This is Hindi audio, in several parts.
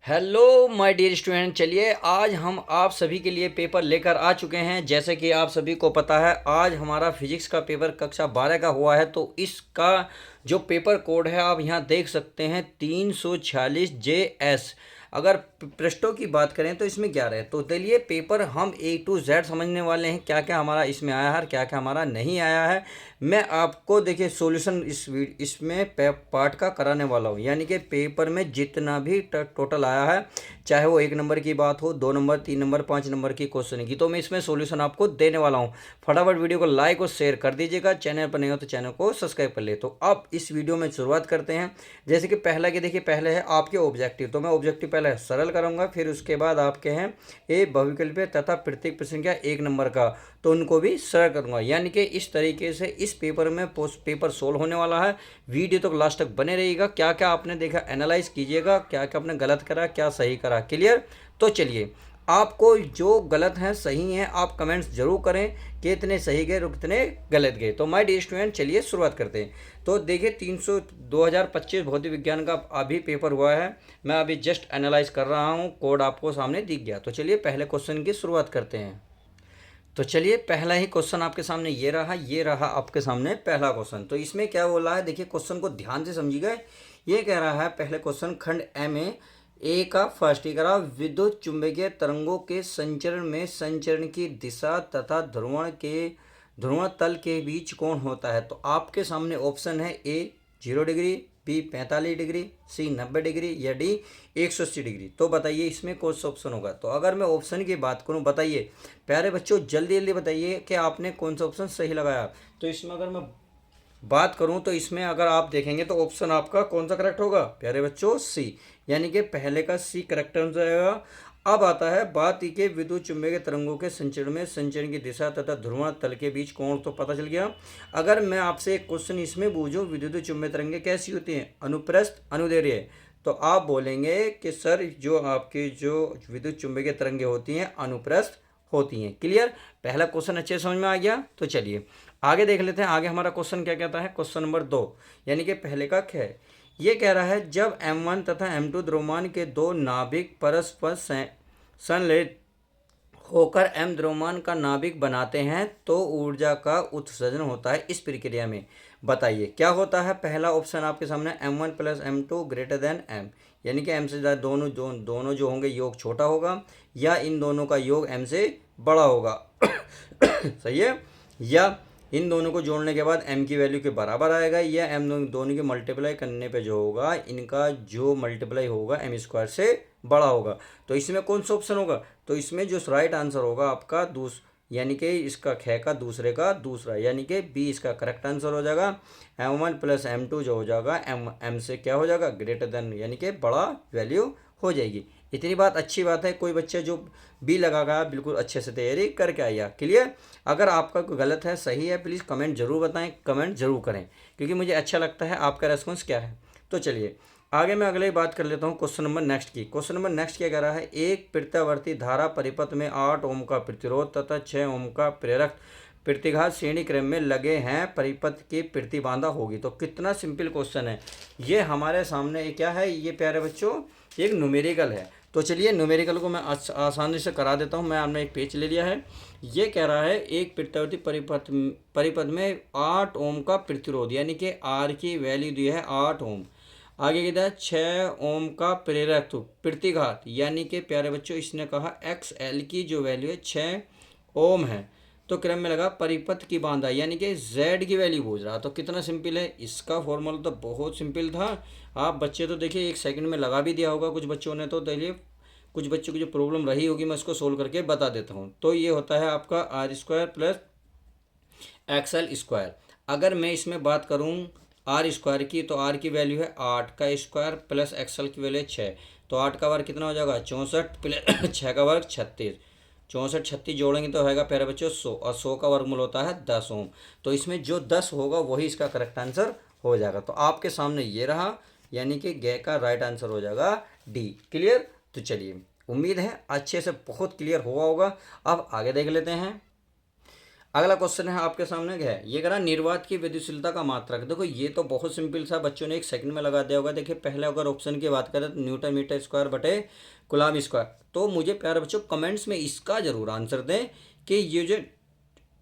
Hello my dear student. चलिए आज हम आप सभी के लिए पेपर लेकर आ चुके हैं। जैसे कि आप सभी को पता है आज हमारा फिजिक्स का पेपर कक्षा 12 का हुआ है। तो इसका जो पेपर कोड है आप यहाँ देख सकते हैं 346JS। अगर पृष्ठों की बात करें तो इसमें 11 है। तो चलिए पेपर हम A to Z समझने वाले हैं, क्या क्या हमारा इसमें आया है, क्या क्या हमारा नहीं आया है। मैं आपको देखिए सॉल्यूशन इसमें पार्ट का कराने वाला हूँ, यानी कि पेपर में जितना भी टोटल आया है, चाहे वो 1 नंबर की बात हो, 2 नंबर, 3 नंबर, 5 नंबर की क्वेश्चन की, तो मैं इसमें सॉल्यूशन आपको देने वाला हूँ। फटाफट वीडियो को लाइक और शेयर कर दीजिएगा। चैनल पर नहीं हो तो चैनल को सब्सक्राइब कर ले। तो अब इस वीडियो में शुरुआत करते हैं। जैसे कि पहला के देखिए, पहले है आपके ऑब्जेक्टिव। तो मैं ऑब्जेक्टिव पहले सरल करूँगा, फिर उसके बाद आपके हैं ए बहुविकल्पीय तथा प्रत्येक प्रश्न का 1 नंबर का, तो उनको भी सरल करूँगा। यानी कि इस तरीके से इस पेपर में पेपर सोल्व होने वाला है। वीडियो तो लास्ट तक बने रहिएगा। क्या क्या आपने देखा एनालाइज कीजिएगा, क्या क्या आपने गलत करा, क्या सही करा। क्लियर? तो चलिए, आपको जो गलत हैं सही हैं आप कमेंट्स जरूर करें कि इतने सही गए और कितने गलत गए। तो माय डियर स्टूडेंट चलिए शुरुआत करते हैं। तो देखिए 2025 भौतिक विज्ञान का अभी पेपर हुआ है। मैं अभी जस्ट एनालाइज कर रहा हूँ, कोड आपको सामने दिख गया। तो चलिए पहले क्वेश्चन की शुरुआत करते हैं। तो चलिए पहला ही क्वेश्चन आपके सामने ये रहा आपके सामने पहला क्वेश्चन। तो इसमें क्या बोला है, देखिए क्वेश्चन को ध्यान से समझिएगा। ये कह रहा है पहले क्वेश्चन खंड ए का फर्स्ट, ये कह रहा विद्युत चुंबकीय तरंगों के संचरण में संचरण की दिशा तथा ध्रुवण तल के बीच कोण होता है। तो आपके सामने ऑप्शन है ए 0 डिग्री, बी 45 डिग्री, सी 90 डिग्री या डी 180 डिग्री। तो बताइए इसमें कौन सा ऑप्शन होगा। तो अगर मैं ऑप्शन की बात करूं, बताइए प्यारे बच्चों जल्दी जल्दी बताइए कि आपने कौन सा ऑप्शन सही लगाया। तो इसमें अगर मैं बात करूं तो इसमें अगर आप देखेंगे तो ऑप्शन आपका कौन सा करेक्ट होगा प्यारे बच्चों, सी। यानी कि पहले का सी करेक्ट आंसर आएगा। अब आता है बात के विद्युत चुंबकीय तरंगों के संचरण में संचरण की दिशा तथा ध्रुवण तल के बीच कोण, तो पता चल गया। अगर मैं आपसे एक क्वेश्चन इसमें पूछूं विद्युत चुंबकीय तरंगें कैसी होती हैं, अनुप्रस्थ अनुदैर्ध्य, तो आप बोलेंगे कि सर जो आपकी जो विद्युत चुंबकीय तरंगें होती हैं अनुप्रस्थ होती हैं। क्लियर? पहला क्वेश्चन अच्छे समझ में आ गया। तो चलिए आगे देख लेते हैं। आगे हमारा क्वेश्चन क्या कहता है, क्वेश्चन नंबर 2, यानी कि पहले का ख। ये कह रहा है जब M1 तथा M2 द्रव्यमान के दो नाभिक परस्पर संलयित होकर M द्रव्यमान का नाभिक बनाते हैं तो ऊर्जा का उत्सर्जन होता है इस प्रक्रिया में। बताइए क्या होता है। पहला ऑप्शन आपके सामने M1 + M2 > M, यानी कि M से ज़्यादा दोनों जो होंगे योग छोटा होगा, या इन दोनों का योग M से बड़ा होगा। सही है? या इन दोनों को जोड़ने के बाद M की वैल्यू के बराबर आएगा, या M दोनों की मल्टीप्लाई करने पे जो होगा इनका जो मल्टीप्लाई होगा M² से बड़ा होगा। तो इसमें कौन सा ऑप्शन होगा। तो इसमें जो राइट आंसर होगा आपका यानी कि इसका ख का दूसरे का दूसरा, यानी कि बी इसका करेक्ट आंसर हो जाएगा। M1 + M2 जो हो जाएगा M से क्या हो जाएगा, > यानी कि बड़ा वैल्यू हो जाएगी। इतनी बात अच्छी बात है। कोई बच्चा जो बी लगागा बिल्कुल अच्छे से तैयारी करके आइए। क्लियर? अगर आपका कोई गलत है सही है प्लीज़ कमेंट जरूर बताएं, कमेंट जरूर करें, क्योंकि मुझे अच्छा लगता है आपका रेस्पॉन्स क्या है। तो चलिए आगे मैं अगले बात कर लेता हूँ क्वेश्चन नंबर नेक्स्ट की। क्वेश्चन नंबर नेक्स्ट क्या कह रहा है, एक प्रत्यावर्ती धारा परिपथ में 8 ओम का प्रतिरोध तथा 6 ओम का प्रेरक प्रतिघात श्रेणी क्रम में लगे हैं, परिपथ की प्रतिबाधा होगी। तो कितना सिंपल क्वेश्चन है ये। हमारे सामने क्या है ये प्यारे बच्चों, एक न्यूमेरिकल है। तो चलिए न्यूमेरिकल को मैं आसानी से करा देता हूँ। मैं आपने एक पेज ले लिया है। ये कह रहा है एक प्रत्यावर्ती परिपथ में 8 ओम का प्रतिरोध, यानी कि आर की वैल्यू दी है 8 ओम। आगे कहता है 6 ओम का प्रेरक प्रतिघात, यानी कि प्यारे बच्चों इसने कहा XL की जो वैल्यू है 6 ओम है। तो क्रम में लगा परिपथ की बाधा, यानी कि Z की वैल्यू पूछ रहा। तो कितना सिंपल है, इसका फॉर्मूला तो बहुत सिंपल था। आप बच्चे तो देखिए 1 सेकंड में लगा भी दिया होगा कुछ बच्चों ने। तो देखिए कुछ बच्चों की जो प्रॉब्लम रही होगी मैं उसको सोल्व करके बता देता हूँ। तो ये होता है आपका R² + XL²। अगर मैं इसमें बात करूँ R² की, तो R की वैल्यू है 8 का स्क्वायर प्लस XL की वैल्यू है 6। तो 8 का वर्ग कितना हो जाएगा 64 प्लस 6 का वर्ग 36। 64 36 जोड़ेंगे तो होगा प्यारे बच्चों 100, और 100 का वर्गमूल होता है 10 ओम। तो इसमें जो 10 होगा वही इसका करेक्ट आंसर हो जाएगा। तो आपके सामने ये रहा, यानी कि ग का राइट आंसर हो जाएगा डी। क्लियर? तो चलिए उम्मीद है अच्छे से बहुत क्लियर हुआ होगा। अब आगे देख लेते हैं। अगला क्वेश्चन है आपके सामने क्या है, ये कह रहा निर्वात की विद्युतशीलता का मात्रक। देखो ये तो बहुत सिंपल सा, बच्चों ने 1 सेकंड में लगा दिया होगा। देखिए पहले अगर ऑप्शन की बात करें तो न्यूटन मीटर स्क्वायर बटे कूलम्ब स्क्वायर। तो मुझे प्यारे बच्चों कमेंट्स में इसका जरूर आंसर दें कि ये जो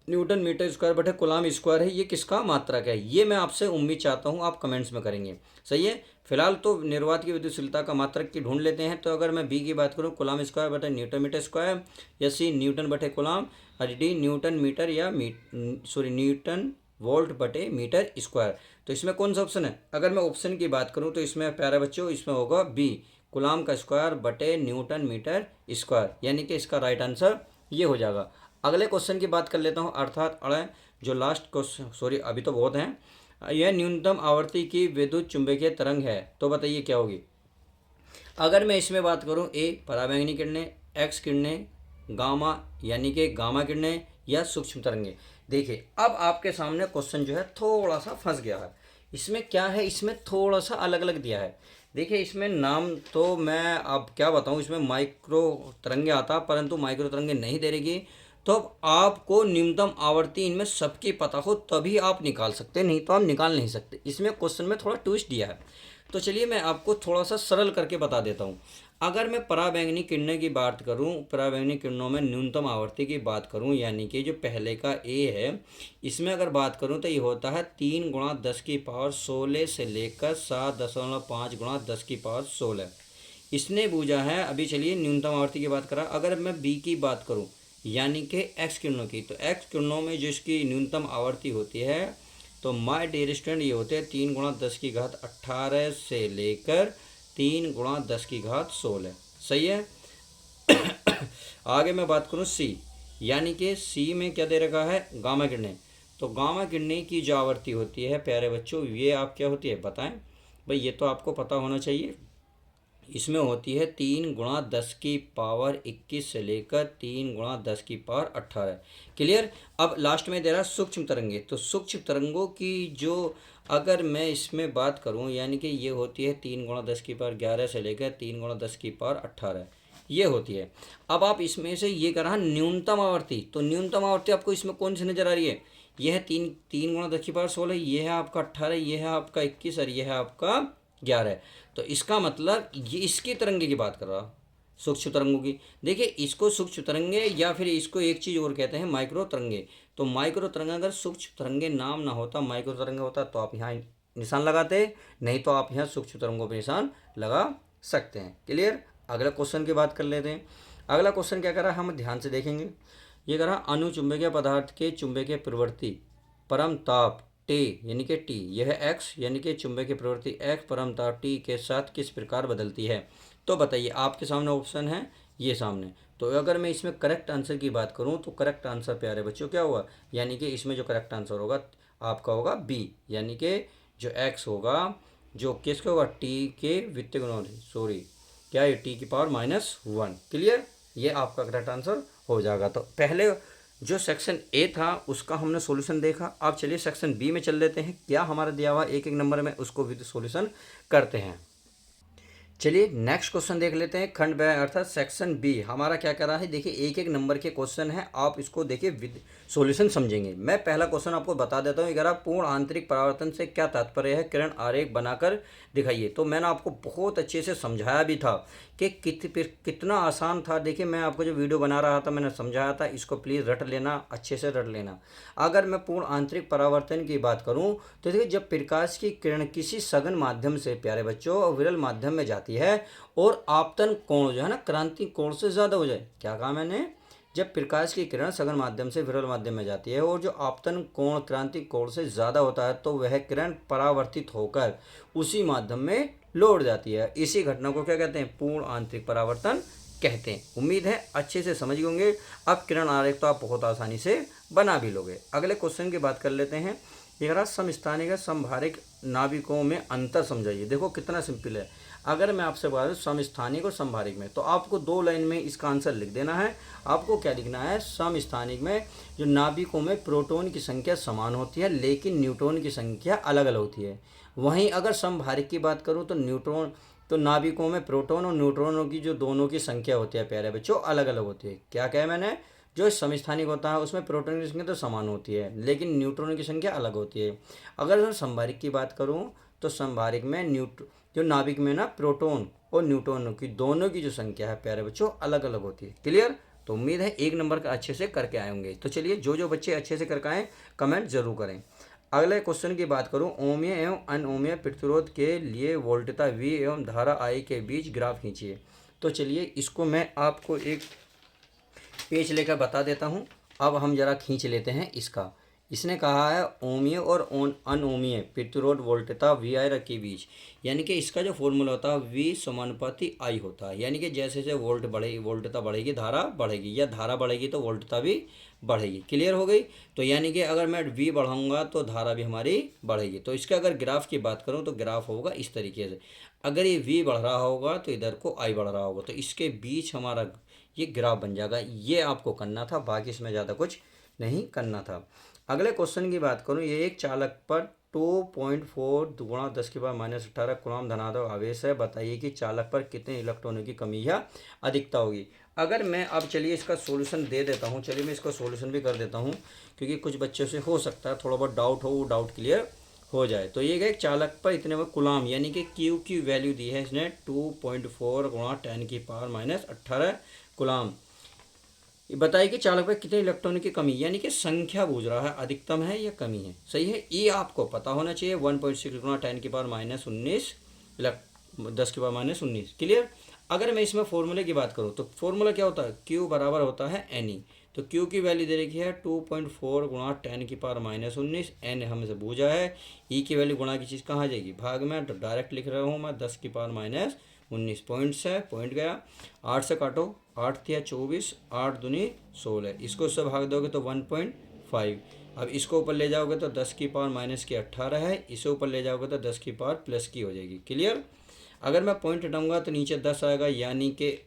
न्यूटन मीटर स्क्वायर बटे कूलम्ब स्क्वायर है ये किसका मात्रक है। ये मैं आपसे उम्मीद चाहता हूँ आप कमेंट्स में करेंगे। सही है। फिलहाल तो निर्वात की विद्युतशीलता का मात्रक की ढूंढ लेते हैं। तो अगर मैं बी की बात करूँ कूलम्ब स्क्वायर बटे न्यूटन मीटर स्क्वायर, या सी न्यूटन बटे कूलम्ब, और डी न्यूटन मीटर या न्यूटन वोल्ट बटे मीटर स्क्वायर। तो इसमें कौन सा ऑप्शन है? अगर मैं ऑप्शन की बात करूँ तो इसमें प्यारे बच्चों इसमें होगा बी कूलम्ब का स्क्वायर बटे न्यूटन मीटर स्क्वायर, यानी कि इसका राइट आंसर ये हो जाएगा। अगले क्वेश्चन की बात कर लेता हूँ, अर्थात जो लास्ट क्वेश्चन, सॉरी अभी तो बहुत हैं। यह न्यूनतम आवर्ती की विद्युत चुंबकीय तरंग है, तो बताइए क्या होगी। अगर मैं इसमें बात करूँ, ए पराबैंगनी किरणें, एक्स किरणें, गामा यानी कि गामा किरणें, या सूक्ष्म तरंगे। देखिए अब आपके सामने क्वेश्चन जो है थोड़ा सा फंस गया है। इसमें क्या है, इसमें थोड़ा सा अलग अलग दिया है। देखिए इसमें नाम तो मैं अब क्या बताऊँ, इसमें माइक्रो तरंगे आता, परंतु माइक्रो तरंगे नहीं दे रहेगी। तो आपको न्यूनतम आवर्ती इनमें सबकी पता हो तभी आप निकाल सकते, नहीं तो आप निकाल नहीं सकते। इसमें क्वेश्चन में थोड़ा ट्विस्ट दिया है। तो चलिए मैं आपको थोड़ा सा सरल करके बता देता हूँ। अगर मैं पराबैंगनी किरणें की बात करूँ, पराबैंगनी किरणों में न्यूनतम आवर्ती की बात करूँ, यानी कि जो पहले का ए है, इसमें अगर बात करूँ तो ये होता है 3 गुणा 10 की पावर 16 से लेकर 7.5 गुणा 10 की पावर 16। इसने बूझा है। अभी चलिए न्यूनतम आवर्ती की बात करा। अगर मैं बी की बात करूँ यानी कि एक्स किरणों की, तो एक्स किरणों में जो इसकी न्यूनतम आवर्ती होती है, तो माय डियर स्टूडेंट ये होते हैं 3 गुणा 10 की घात 18 से लेकर 3 गुणा 10 की घात 16। सही है। आगे मैं बात करूँ सी, यानी कि सी में क्या दे रखा है, गामा किरणें। तो गामा किरणें की जो आवर्ती होती है प्यारे बच्चों, ये आप क्या होती है बताएं भाई, ये तो आपको पता होना चाहिए। इसमें होती है 3 गुणा 10 की पावर 21 से लेकर 3 गुणा 10 की पावर 18। क्लियर। अब लास्ट में दे रहा है सूक्ष्म तरंगे। तो सूक्ष्म तरंगों की जो अगर मैं इसमें बात करूं, यानी कि ये होती है 3 गुणा 10 की पावर 11 से लेकर 3 गुणा 10 की पावर 18, ये होती है। अब आप इसमें से ये करा न्यूनतम आवर्ती, तो न्यूनतम आवर्ती आपको इसमें कौन सी नज़र आ रही है, यह है 3 गुणा 10 की पावर 16, ये है आपका 18, ये है आपका 21 और ये है आपका 11। तो इसका मतलब ये इसकी तरंगे की बात कर रहा, सूक्ष्म तरंगों की। देखिए इसको सूक्ष्म तरंगे, या फिर इसको एक चीज़ और कहते हैं माइक्रो तरंगे। तो माइक्रो तरंगे, अगर सूक्ष्म तरंगे नाम ना होता, माइक्रो तरंगे होता, तो आप यहाँ निशान लगाते, नहीं तो आप यहाँ सूक्ष्म तरंगों पर निशान लगा सकते हैं। क्लियर। अगला क्वेश्चन की बात कर लेते हैं। अगला क्वेश्चन क्या कर रहा है, हम ध्यान से देखेंगे। ये कह रहा अनुचुंबकीय पदार्थ के चुंबकीय प्रवृत्ति परम ताप टी यानी कि टी, यह एक्स यानी कि चुंबकीय प्रवृत्ति एक्स परम ताप टी के साथ किस प्रकार बदलती है। तो बताइए, आपके सामने ऑप्शन है ये सामने। तो अगर मैं इसमें करेक्ट आंसर की बात करूं तो करेक्ट आंसर प्यारे बच्चों क्या होगा, यानी कि इसमें जो करेक्ट आंसर होगा आपका होगा बी, यानी कि जो एक्स होगा जो किसका होगा, टी के वित्तीय गुणों, सॉरी क्या है, टी की पावर -1। क्लियर। ये आपका करेक्ट आंसर हो जाएगा। तो पहले जो सेक्शन ए था उसका हमने सॉल्यूशन देखा। अब चलिए सेक्शन बी में चल लेते हैं। क्या हमारा दिया हुआ एक एक नंबर में, उसको विद सॉल्यूशन करते हैं। चलिए नेक्स्ट क्वेश्चन देख लेते हैं। खंड ब अर्थात सेक्शन बी हमारा क्या कर रहा है। देखिए एक एक नंबर के क्वेश्चन है, आप इसको देखिए विद सॉल्यूशन समझेंगे। मैं पहला क्वेश्चन आपको बता देता हूँ। अगर आप पूर्ण आंतरिक परावर्तन से क्या तात्पर्य है, किरण आरेख बनाकर दिखाइए। तो मैंने आपको बहुत अच्छे से समझाया भी था कि कितना आसान था। देखिए मैं आपको जो वीडियो बना रहा था मैंने समझाया था, इसको प्लीज़ रट लेना, अच्छे से रट लेना। अगर मैं पूर्ण आंतरिक परावर्तन की बात करूँ तो देखिए जब प्रकाश की किरण किसी सघन माध्यम से प्यारे बच्चों विरल माध्यम में जाती है और आपतन कोण जो है ना क्रांति कोण से ज़्यादा हो जाए, क्या कहा मैंने, जब प्रकाश की किरण सघन माध्यम से विरल माध्यम में जाती है और जो आपतन कोण क्रांति कोण से ज़्यादा होता है, तो वह किरण परावर्तित होकर उसी माध्यम में लौट जाती है। इसी घटना को क्या कहते हैं, पूर्ण आंतरिक परावर्तन कहते हैं। उम्मीद है अच्छे से समझ होंगे। अब किरण आरेख तो आप बहुत आसानी से बना भी लोगे। अगले क्वेश्चन की बात कर लेते हैं। ये समस्थानिक संभारिक नाभिकों में अंतर समझाइए। देखो कितना सिंपल है। अगर मैं आपसे बात करूँ समस्थानिक और संभारिक में, तो आपको 2 लाइन में इसका आंसर लिख देना है। आपको क्या लिखना है, समस्थानिक में जो नाभिकों में प्रोटॉन की संख्या समान होती है लेकिन न्यूट्रॉन की संख्या अलग अलग होती है। वहीं अगर संभारिक की बात करूँ तो नाभिकों में प्रोटॉन और न्यूट्रॉनों की जो दोनों की संख्या होती है प्यारे बच्चों अलग अलग होती है। क्या कहा मैंने, जो समस्थानिक होता है उसमें प्रोटॉन की संख्या तो समान होती है, लेकिन न्यूट्रॉन की संख्या अलग होती है। अगर मैं संभारिक की बात करूँ तो संभारिक में जो नाभिक में ना प्रोटॉन और न्यूट्रॉन की दोनों की जो संख्या है प्यारे बच्चों अलग अलग होती है। क्लियर? तो उम्मीद है 1 नंबर का अच्छे से करके आए होंगे। तो चलिए जो जो बच्चे अच्छे से करके आए कमेंट जरूर करें। अगले क्वेश्चन की बात करूं, ओमीय एवं अनओमीय प्रतिरोध के लिए वोल्टता V एवं धारा I के बीच ग्राफ खींचिए। तो चलिए इसको मैं आपको एक पेज लेकर बता देता हूं। अब हम जरा खींच लेते हैं इसका। इसने कहा है ओमीय और अनओमीय प्रतिरोध वोल्टता वी आई के बीच, यानी कि इसका जो फॉर्मूला होता है V समानुपाती I होता है, यानी कि जैसे जैसे वोल्टता बढ़ेगी धारा बढ़ेगी, या धारा बढ़ेगी तो वोल्टता भी बढ़ेगी। क्लियर हो गई? तो यानी कि अगर मैं V बढ़ाऊंगा तो धारा भी हमारी बढ़ेगी। तो इसका अगर ग्राफ की बात करूं तो ग्राफ होगा इस तरीके से। अगर ये V बढ़ रहा होगा तो इधर को I बढ़ रहा होगा, तो इसके बीच हमारा ये ग्राफ बन जाएगा। ये आपको करना था, बाकी इसमें ज़्यादा कुछ नहीं करना था। अगले क्वेश्चन की बात करूं, ये एक चालक पर 2.4 गुणा 10⁻⁻18 कूलम्ब धनात्मक आवेश है। बताइए कि चालक पर कितने इलेक्ट्रॉनों की कमी या अधिकता होगी। अगर मैं अब चलिए इसका सॉल्यूशन दे देता हूं, चलिए मैं इसका सॉल्यूशन भी कर देता हूं, क्योंकि कुछ बच्चों से हो सकता है थोड़ा बहुत डाउट हो, वो डाउट क्लियर हो जाए। तो ये एक चालक पर इतने में कूलम्ब यानी कि Q की वैल्यू दी है इसने 2.4 गुणा 10⁻⁻18 कूलम्ब। बताइए कि चालक पर कितने इलेक्ट्रॉन की कमी, यानी कि संख्या पूछ रहा है, अधिकतम है या कमी है। सही है, ये आपको पता होना चाहिए। 1.6 गुणा 10⁻⁻19 10⁻⁻19। क्लियर? अगर मैं इसमें फॉर्मूले की बात करूँ तो फॉर्मूला क्या होता है, Q बराबर होता है NE। तो Q की वैल्यू दे रखी है 2.4 गुणा 10⁻�19, N हमसे पूछा है। E की वैल्यू गुणा की चीज़ कहाँ जाएगी, भाग में, तो डायरेक्ट लिख रहा हूँ मैं 10⁻⁻19 पॉइंट्स है, पॉइंट गया। 8 से काटो, 8 तिया 24, 8 दूनी 16, इसको उससे भाग दोगे तो 1.5। अब इसको ऊपर ले जाओगे तो 10⁻⁻18 है, इसे ऊपर ले जाओगे तो 10⁻+ की हो जाएगी। क्लियर? अगर मैं पॉइंट हटाऊंगा तो नीचे 10 आएगा, यानी कि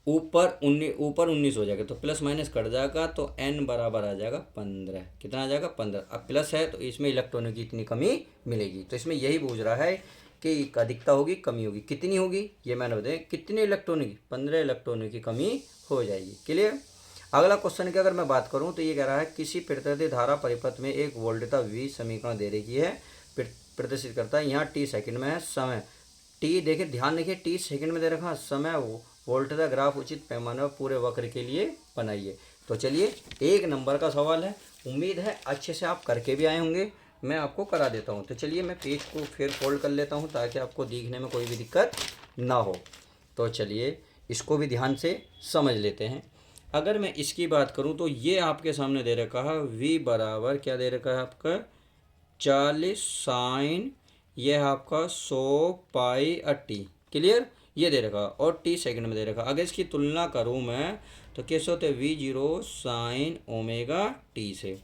ऊपर 19 हो जाएगा, तो प्लस माइनस कट जाएगा, तो n बराबर आ जाएगा 15। कितना आ जाएगा, 15। अब प्लस है तो इसमें इलेक्ट्रॉनों की इतनी कमी मिलेगी। तो इसमें यही पूछ रहा है कि अधिकता होगी कमी होगी, कितनी होगी ये मैंने बताया, कितने इलेक्ट्रॉनों की, 15 इलेक्ट्रॉनों की कमी हो जाएगी। क्लियर? अगला क्वेश्चन की अगर मैं बात करूं तो ये कह रहा है किसी प्रतिरोधी धारा परिपथ में एक वोल्टता V समीकरण दे रखी है, प्रदर्शित करता है। यहाँ t सेकंड में है, समय t, देखिए ध्यान रखिए t सेकंड में दे रखा, समय वोल्टता ग्राफ उचित पैमाने पर पूरे वक्र के लिए बनाइए। तो चलिए 1 नंबर का सवाल है, उम्मीद है अच्छे से आप करके भी आए होंगे। मैं आपको करा देता हूँ। तो चलिए मैं पेज को फिर फोल्ड कर लेता हूँ ताकि आपको दिखने में कोई भी दिक्कत ना हो। तो चलिए इसको भी ध्यान से समझ लेते हैं। अगर मैं इसकी बात करूँ तो ये आपके सामने दे रखा है V बराबर क्या दे रखा है आपका 40 साइन, यह आपका 100 पाई 80। क्लियर? ये दे रखा, और t सेकंड में दे रखा। अगर इसकी तुलना करूँ मैं तो कैसे होते, V0 साइन ओमेगा t से।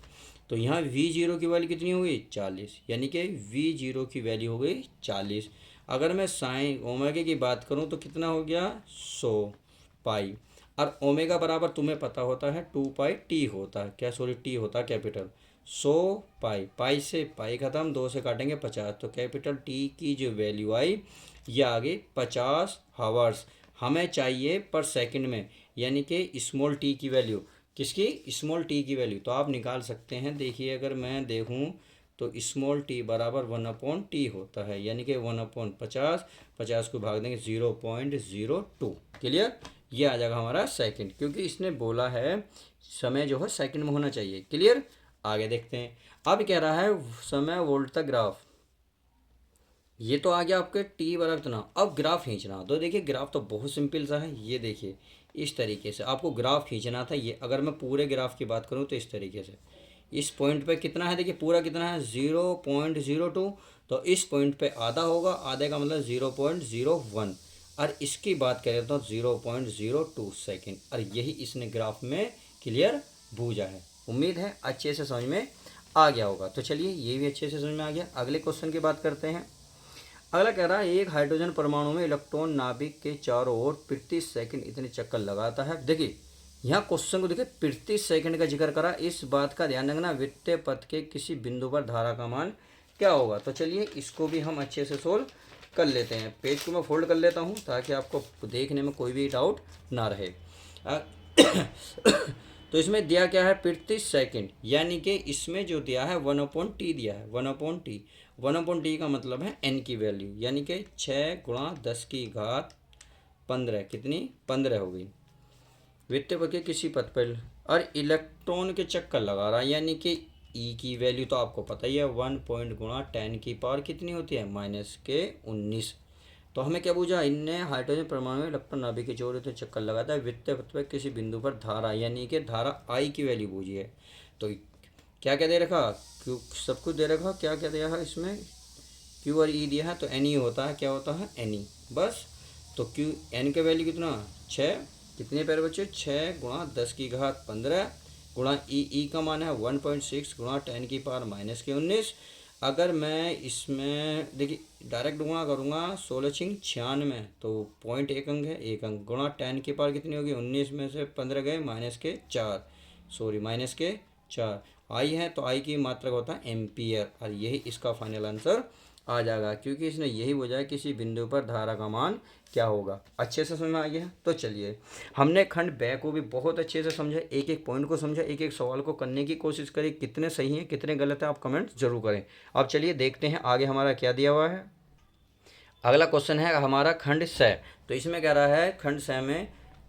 तो यहाँ V0 की वैल्यू कितनी हो गई 40, यानी कि V0 की वैल्यू हो गई 40। अगर मैं साइन ओमेगा की बात करूँ तो कितना हो गया 100 पाई, और ओमेगा बराबर तुम्हें पता होता है 2 पाई टी होता है, क्या सॉरी टी होता है कैपिटल 100 पाई। पाई से पाई खत्म, 2 से काटेंगे 50, तो कैपिटल टी की जो वैल्यू आई ये आ गई 50 हावर्स। हमें चाहिए पर सेकंड में, यानी कि स्मॉल टी की वैल्यू, किसकी, स्मॉल टी की वैल्यू। तो आप निकाल सकते हैं। देखिए अगर मैं देखूं तो स्मॉल टी बराबर 1/t होता है, यानी कि 1/50, 50 को भाग देंगे 0.02। क्लियर? ये आ जाएगा हमारा सेकंड, क्योंकि इसने बोला है समय जो है सेकंड में होना चाहिए। क्लियर? आगे देखते हैं। अब कह रहा है समय वोल्टता ग्राफ, ये तो आ गया आपके टी बराबर इतना। अब ग्राफ खींचना, तो देखिए ग्राफ तो बहुत सिंपल सा है। ये देखिए इस तरीके से आपको ग्राफ खींचना था। ये अगर मैं पूरे ग्राफ की बात करूँ तो इस तरीके से, इस पॉइंट पे कितना है, देखिए पूरा कितना है 0.02, तो इस पॉइंट पे आधा होगा, आधे का मतलब 0.01, और इसकी बात करें तो 0.02 सेकेंड, और यही इसने ग्राफ में क्लियर बूझा है। उम्मीद है अच्छे से समझ में आ गया होगा। तो चलिए ये भी अच्छे से समझ में आ गया। अगले क्वेश्चन की बात करते हैं। अगला कह रहा है एक हाइड्रोजन परमाणु में इलेक्ट्रॉन नाभिक के चारों ओर प्रति सेकंड इतने चक्कर लगाता है। देखिए यहाँ क्वेश्चन को देखिए प्रति सेकंड का जिक्र करा, इस बात का ध्यान रखना वित्तीय पथ के किसी बिंदु पर धारा का मान क्या होगा। तो चलिए इसको भी हम अच्छे से सोल्व कर लेते हैं। पेज को मैं फोल्ड कर लेता हूँ ताकि आपको देखने में कोई भी डाउट ना रहे। तो इसमें दिया क्या है, प्रति सेकंड, यानी कि इसमें जो दिया है 1/t दिया है, 1/t। 1/t का मतलब है n की वैल्यू, यानी कि 6 × 10⁻15 कितनी, 15 हो गई। वित्तीय के किसी पद पर और इलेक्ट्रॉन के चक्कर लगा रहा है, यानी कि ई की वैल्यू तो आपको पता ही है, 1 × 10⁻⁻ कितनी होती है, -19। तो हमें क्या पूछा, इनने हाइड्रोजन परमाणु में इलेक्ट्रॉन नाभिक के जोड़े तो चक्कर लगाता है, वित्तीय पद पर किसी बिंदु पर धारा, यानी कि धारा आई की वैल्यू पूछी है। तो क्या क्या दे रखा, क्यों सब कुछ दे रखा, क्या क्या दिया है इसमें, क्यू और ई दिया है, तो एन ई होता है, क्या होता है, एन ई बस। तो क्यू एन का वैल्यू कितना, 6, कितने पैर बच्चे, 6 × 10⁻15 गुणा ई का मान है 1.6 × 10⁻⁻19। अगर मैं इसमें देखिए डायरेक्ट गुणा करूँगा, 16×96 तो 0.1 अंक है, 1 अंक गुणा 10 की पावर कितनी होगी, 19 में से 15 गए, -4 आई है, तो आई की मात्रक होता है एम्पियर, और यही इसका फाइनल आंसर आ जाएगा, क्योंकि इसने यही बोला है किसी बिंदु पर धारा का मान क्या होगा। अच्छे से समझ में आ गया। तो चलिए, हमने खंड ब को भी बहुत अच्छे से समझा, एक एक पॉइंट को समझा, एक एक सवाल को करने की कोशिश करी, कितने सही हैं कितने गलत हैं आप कमेंट जरूर करें। अब चलिए देखते हैं आगे हमारा क्या दिया हुआ है। अगला क्वेश्चन है हमारा खंड स। तो इसमें कह रहा है खंड स में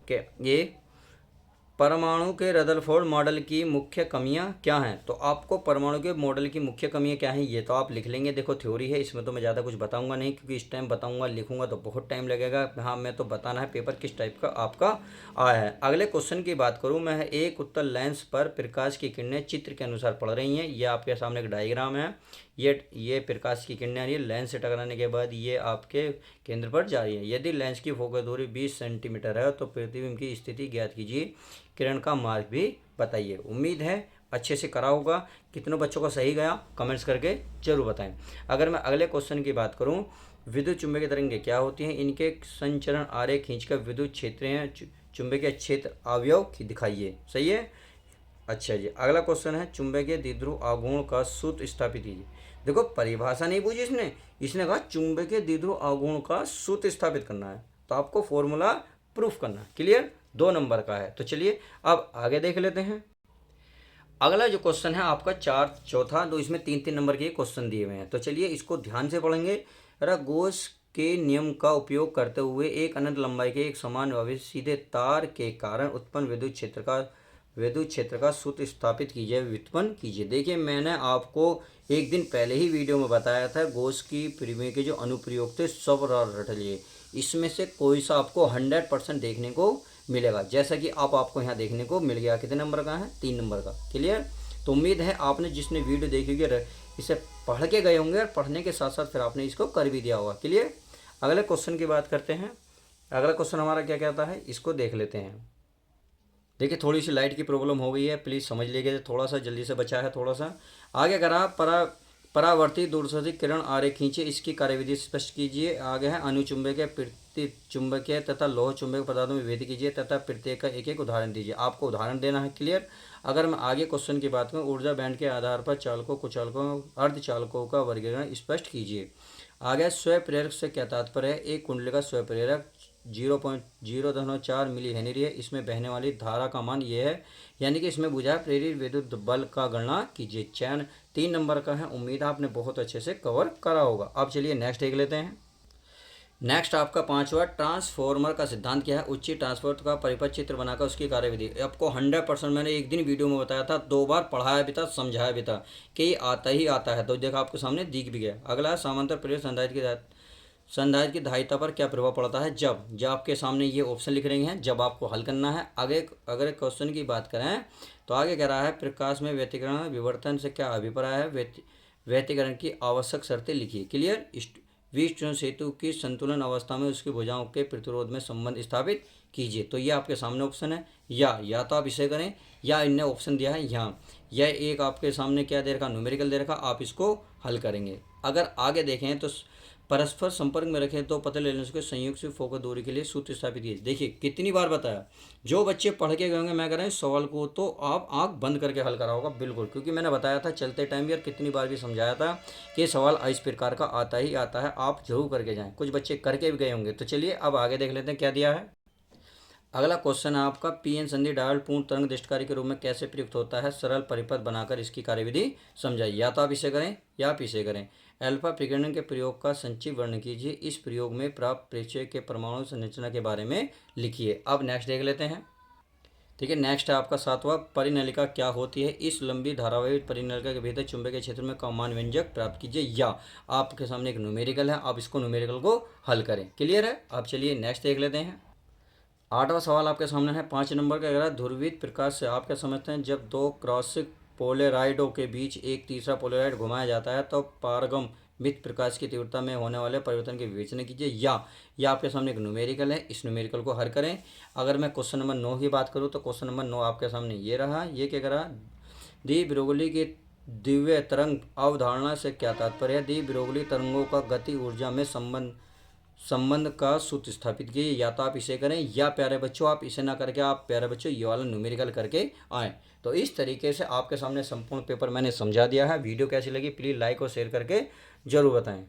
कि ये परमाणु के रदरफोर्ड मॉडल की मुख्य कमियां क्या हैं। तो आपको परमाणु के मॉडल की मुख्य कमियां क्या हैं ये तो आप लिख लेंगे। देखो थ्योरी है, इसमें तो मैं ज़्यादा कुछ बताऊंगा नहीं, क्योंकि इस टाइम बताऊंगा लिखूंगा तो बहुत टाइम लगेगा। हाँ, मैं तो बताना है पेपर किस टाइप का आपका आया है। अगले क्वेश्चन की बात करूँ मैं, एक उत्तल लेंस पर प्रकाश की किरणें चित्र के अनुसार पड़ रही हैं। ये आपके सामने एक डायग्राम है, ये प्रकाश की किरणें आ रही है, लेंस से टकराने के बाद ये आपके केंद्र पर जा रही है। यदि लेंस की फोकस दूरी 20 सेंटीमीटर है तो प्रतिबिंब की स्थिति ज्ञात कीजिए, किरण का मार्ग भी बताइए। उम्मीद है अच्छे से करा होगा। कितनों बच्चों का सही गया कमेंट्स करके जरूर बताएं। अगर मैं अगले क्वेश्चन की बात करूं, विद्युत चुंबकीय तरंगें क्या होती हैं, इनके संचरण आरेख खींचकर विद्युत क्षेत्र चुंबकीय क्षेत्र अवयव दिखाइए। सही है। अच्छा जी, अगला क्वेश्चन है चुंबकीय द्विध्रुव आघूर्ण का सूत्र स्थापित कीजिए। देखो परिभाषा नहीं पूछी इसने कहा चुंबकीय द्विध्रुव आघूर्ण का सूत्र स्थापित करना है, तो आपको फॉर्मूला प्रूफ करना है। क्लियर, 2 नंबर का है। तो चलिए अब आगे देख लेते हैं। अगला जो क्वेश्चन है आपका चौथा, तो इसमें 3-3 नंबर के क्वेश्चन दिए हुए हैं। तो चलिए इसको ध्यान से पढ़ेंगे। गॉस के नियम का उपयोग करते हुए एक अनंत लंबाई के एक समान सीधे तार के कारण उत्पन्न विद्युत क्षेत्र का सूत्र स्थापित कीजिए, व्युत्पन्न कीजिए। देखिए मैंने आपको एक दिन पहले ही वीडियो में बताया था, गॉस की प्रमेय के जो अनुप्रयोग थे सब रट लिए। इसमें से कोई सा आपको 100% देखने को मिलेगा, जैसा कि आपको यहाँ देखने को मिल गया। कितने नंबर का है, 3 नंबर का। क्लियर। तो उम्मीद है आपने जिसने वीडियो देखी होगी इसे पढ़ के गए होंगे, और पढ़ने के साथ साथ फिर आपने इसको कर भी दिया होगा। क्लियर। अगले क्वेश्चन की बात करते हैं। अगला क्वेश्चन हमारा क्या कहता है, इसको देख लेते हैं। देखिए थोड़ी सी लाइट की प्रॉब्लम हो गई है, प्लीज़ समझ लीजिए, थोड़ा सा जल्दी से बचा है। थोड़ा सा आगे करा, परावर्ती दूरसंचारी किरण आरेख खींचे, इसकी कार्यविधि स्पष्ट कीजिए। आगे है अनुचुंबकीय चुंबकीय तथा लोह चुंबकीय पदार्थों में भेद कीजिए तथा प्रत्येक का एक एक उदाहरण दीजिए। आपको उदाहरण देना है। क्लियर। अगर मैं आगे क्वेश्चन की बात करूँ, ऊर्जा बैंड के आधार पर चालकों, कुचालकों, अर्धचालकों का वर्गीकरण स्पष्ट कीजिए। आगे स्वप्रेरक से क्या तात्पर्य है, एक कुंडली का स्वप्रेरक 0.04 मिली हेनरी है, इसमें बहने वाली धारा का मान ये है, यानी कि इसमें बुझा प्रेरित विद्युत बल का गणना कीजिए। चयन 3 नंबर का है। उम्मीद आपने बहुत अच्छे से कवर करा होगा। अब चलिए नेक्स्ट देख लेते हैं। नेक्स्ट आपका 5वां, ट्रांसफॉर्मर का सिद्धांत क्या है। उच्च ट्रांसफॉर्मर का परिपथ चित्र बनाकर उसकी कार्यविधि। आपको 100% मैंने एक दिन वीडियो में बताया था, 2 बार पढ़ाया भी था, समझाया भी था कि ये आता ही आता है। तो देखा आपके सामने दिख भी गया। अगला समांतर प्रेरित संधारित्र की धारिता पर क्या प्रभाव पड़ता है। जब आपके सामने ये ऑप्शन लिख रहे हैं, जब आपको हल करना है। आगे अगर क्वेश्चन की बात करें तो आगे कह रहा है प्रकाश में व्यतिकरण विवर्तन से क्या अभिप्राय है, व्यतिकरण की आवश्यक शर्तें लिखिए। क्लियर। विष्णु सेतु की संतुलन अवस्था में उसकी भुजाओं के प्रतिरोध में संबंध स्थापित कीजिए। तो ये आपके सामने ऑप्शन है, या तो आप इसे करें, या इनने ऑप्शन दिया है यहाँ, यह एक आपके सामने क्या दे रखा, न्यूमेरिकल दे रखा, आप इसको हल करेंगे। अगर आगे देखें तो परस्पर संपर्क में रखें तो पतले लेंस के संयुक्त से फोकस दूरी के लिए सूत्र स्थापित कीजिए। देखिए कितनी बार बताया, जो बच्चे पढ़ के गए होंगे मैं कह रहा हूँ सवाल को तो आप आंख बंद करके हल करा होगा बिल्कुल, क्योंकि मैंने बताया था चलते टाइम भी और कितनी बार भी समझाया था कि सवाल इस प्रकार का आता ही आता है, आप जरूर करके जाएं। कुछ बच्चे करके भी गए होंगे। तो चलिए अब आगे देख लेते हैं क्या दिया है। अगला क्वेश्चन है आपका, पी एन संधि डायल पूर्ण तरंग दृष्टिकारी के रूप में कैसे प्रयुक्त होता है, सरल परिपथ बनाकर इसकी कार्यविधि समझाइए। या तो आप इसे करें या आप इसे करें। अल्फा प्रकीर्णन के प्रयोग का संक्षिप्त वर्णन कीजिए। इस प्रयोग में प्राप्त परिचय के परमाणु संरचना के बारे में लिखिए। अब नेक्स्ट देख लेते हैं। ठीक है, नेक्स्ट है आपका 7वां, परिनलिका क्या होती है। इस लंबी धारावाहिक परिनलिका के भीतर चुंबकीय क्षेत्र में कमान व्यंजक प्राप्त कीजिए। या आपके सामने एक न्यूमेरिकल है, आप इसको न्यूमेरिकल को हल करें। क्लियर है। अब चलिए नेक्स्ट देख लेते हैं। 8वां सवाल आपके सामने है 5 नंबर का। अगर ध्रुवित प्रकाश से आप क्या समझते हैं, जब दो क्रॉस पोलेराइडों के बीच एक तीसरा पोलेराइड घुमाया जाता है तो पारगम मित प्रकाश की तीव्रता में होने वाले परिवर्तन के विवेचना कीजिए। या आपके सामने एक न्यूमेरिकल है, इस न्यूमेरिकल को हल करें। अगर मैं क्वेश्चन नंबर 9 की बात करूँ तो क्वेश्चन नंबर 9 आपके सामने ये रहा। ये क्या करा, दी ब्रोगली की दिव्य तरंग अवधारणा से क्या तात्पर्य है। दी ब्रोगली तरंगों का गति ऊर्जा में संबंध का सूत्र स्थापित कीजिए। या तो आप इसे करें, या प्यारे बच्चों आप इसे ना करके आप प्यारे बच्चों ये वाला न्यूमेरिकल करके आएँ। तो इस तरीके से आपके सामने संपूर्ण पेपर मैंने समझा दिया है। वीडियो कैसी लगी प्लीज़ लाइक और शेयर करके ज़रूर बताएं।